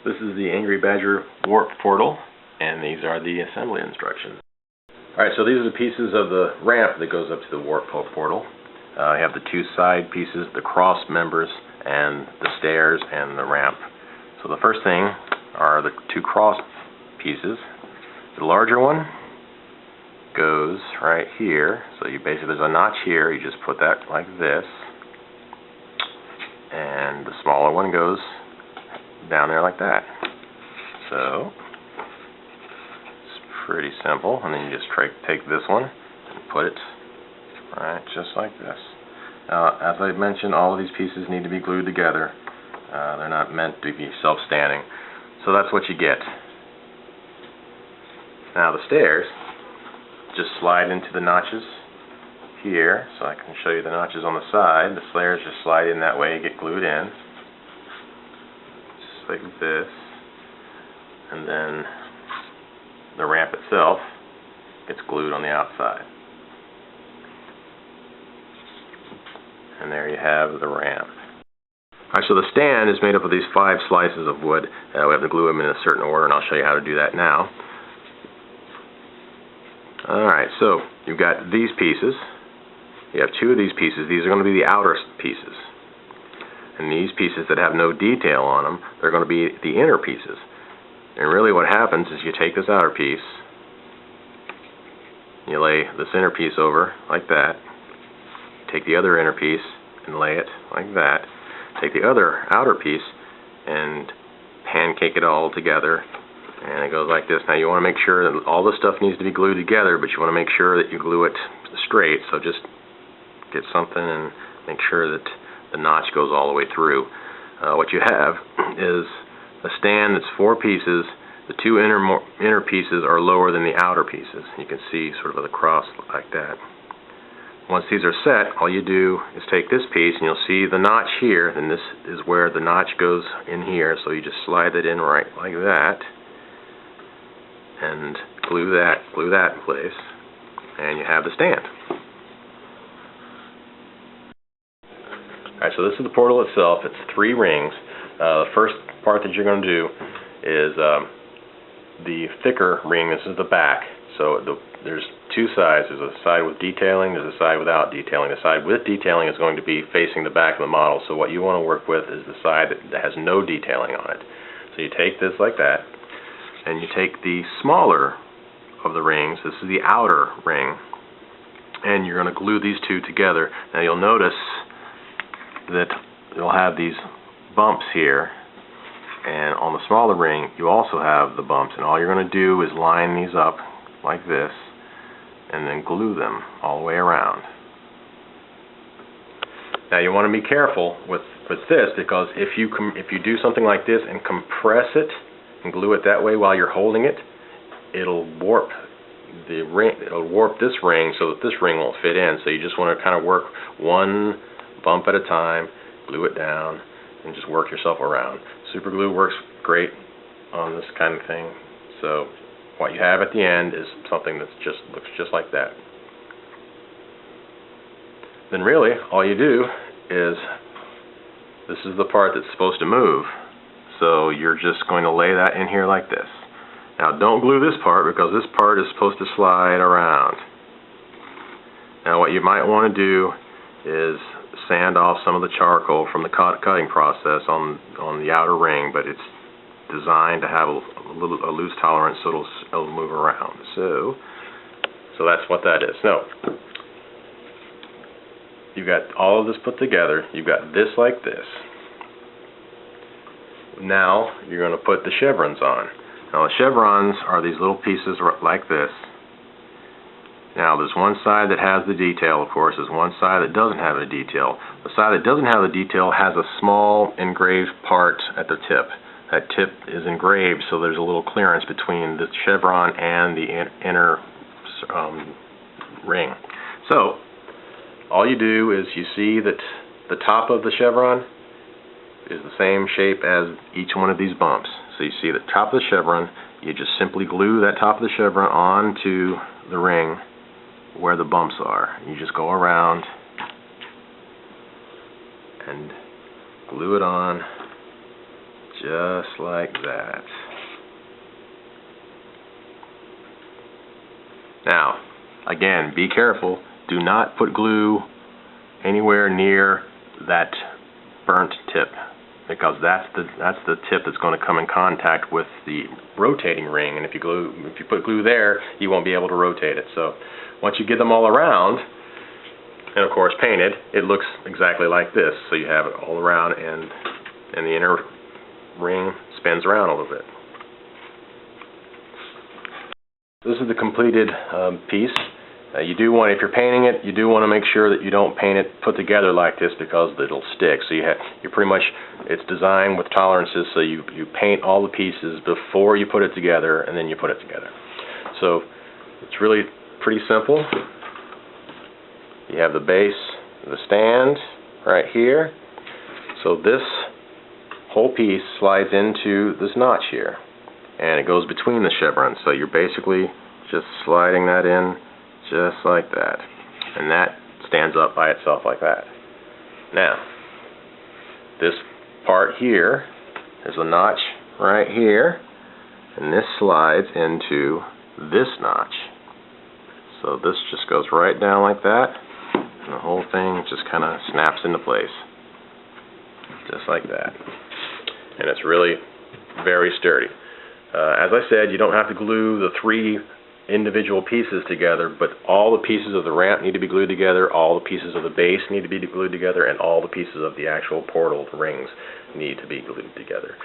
This is the Angry Badger warp portal, and these are the assembly instructions. Alright, so these are the pieces of the ramp that goes up to the warp portal. I have the two side pieces, the cross members, and the stairs and the ramp. So the first thing are the two cross pieces. The larger one goes right here. So you basically, there's a notch here, you just put that like this. And the smaller one goes down there like that. So it's pretty simple, and then you just take this one and put it right just like this. Now, as I mentioned, all of these pieces need to be glued together. They're not meant to be self-standing. So that's what you get. Now the stairs just slide into the notches here, so I can show you the notches on the side. The stairs just slide in that way, get glued in. Like this, and then the ramp itself gets glued on the outside, and there you have the ramp. Alright, so the stand is made up of these 5 slices of wood. We have to glue them in a certain order, and I'll show you how to do that now. Alright, so you've got these pieces. You have 2 of these pieces. These are going to be the outer pieces. And these pieces that have no detail on them, they're going to be the inner pieces. And really what happens is you take this outer piece, you lay this inner piece over like that, take the other inner piece and lay it like that, take the other outer piece and pancake it all together, and it goes like this. Now you want to make sure that all the stuff needs to be glued together, but you want to make sure that you glue it straight, so just get something and make sure that the notch goes all the way through. What you have is a stand that's 4 pieces. The 2 inner pieces are lower than the outer pieces. You can see sort of the cross like that. Once these are set, all you do is take this piece, and you'll see the notch here, and this is where the notch goes in here, so you just slide it in right like that, and glue that in place, and you have the stand. Alright, so this is the portal itself. It's 3 rings. The first part that you're going to do is the thicker ring. This is the back. So there's 2 sides. There's a side with detailing, there's a side without detailing. The side with detailing is going to be facing the back of the model. So what you want to work with is the side that has no detailing on it. So you take this like that, and you take the smaller of the rings. This is the outer ring, and you're going to glue these 2 together. Now you'll notice that you'll have these bumps here, and on the smaller ring you also have the bumps, and all you're going to do is line these up like this and then glue them all the way around. Now you want to be careful with this, because if you do something like this and compress it and glue it that way while you're holding it, it'll warp the ring, it'll warp this ring so that this ring won't fit in. So you just want to kind of work one bump at a time, glue it down, and just work yourself around. Super glue works great on this kind of thing. So what you have at the end is something that looks just like that. Then really all you do is, this is the part that's supposed to move, so you're just going to lay that in here like this. Now don't glue this part, because this part is supposed to slide around. Now what you might want to do is sand off some of the charcoal from the cutting process on the outer ring, but it's designed to have a loose tolerance, so it'll move around. So that's what that is. Now you've got all of this put together. You've got this like this. Now you're going to put the chevrons on. Now the chevrons are these little pieces like this. Now there's one side that has the detail, of course. There's one side that doesn't have a detail. The side that doesn't have the detail has a small engraved part at the tip. That tip is engraved, so there's a little clearance between the chevron and the inner ring. So all you do is, you see that the top of the chevron is the same shape as each one of these bumps. So you see the top of the chevron, you just simply glue that top of the chevron onto the ring where the bumps are. You just go around and glue it on just like that. Now, again, be careful. Do not put glue anywhere near that burnt tip, because that's the tip that's going to come in contact with the rotating ring, and if you put glue there, you won't be able to rotate it. So once you get them all around, and of course painted, it looks exactly like this. So you have it all around, and the inner ring spins around a little bit. This is the completed piece. You do want, if you're painting it, you do want to make sure that you don't paint it put together like this, because it'll stick. So you pretty much, it's designed with tolerances, so you paint all the pieces before you put it together, and then you put it together. So it's really pretty simple. You have the base, the stand right here. So this whole piece slides into this notch here, and it goes between the chevrons. So you're basically just sliding that in just like that, and that stands up by itself like that. Now, this part here is a notch right here, and this slides into this notch. So this just goes right down like that, and the whole thing just kind of snaps into place, just like that. And it's really very sturdy. As I said, you don't have to glue the 3 individual pieces together, but all the pieces of the ramp need to be glued together, all the pieces of the base need to be glued together, and all the pieces of the actual portal rings need to be glued together.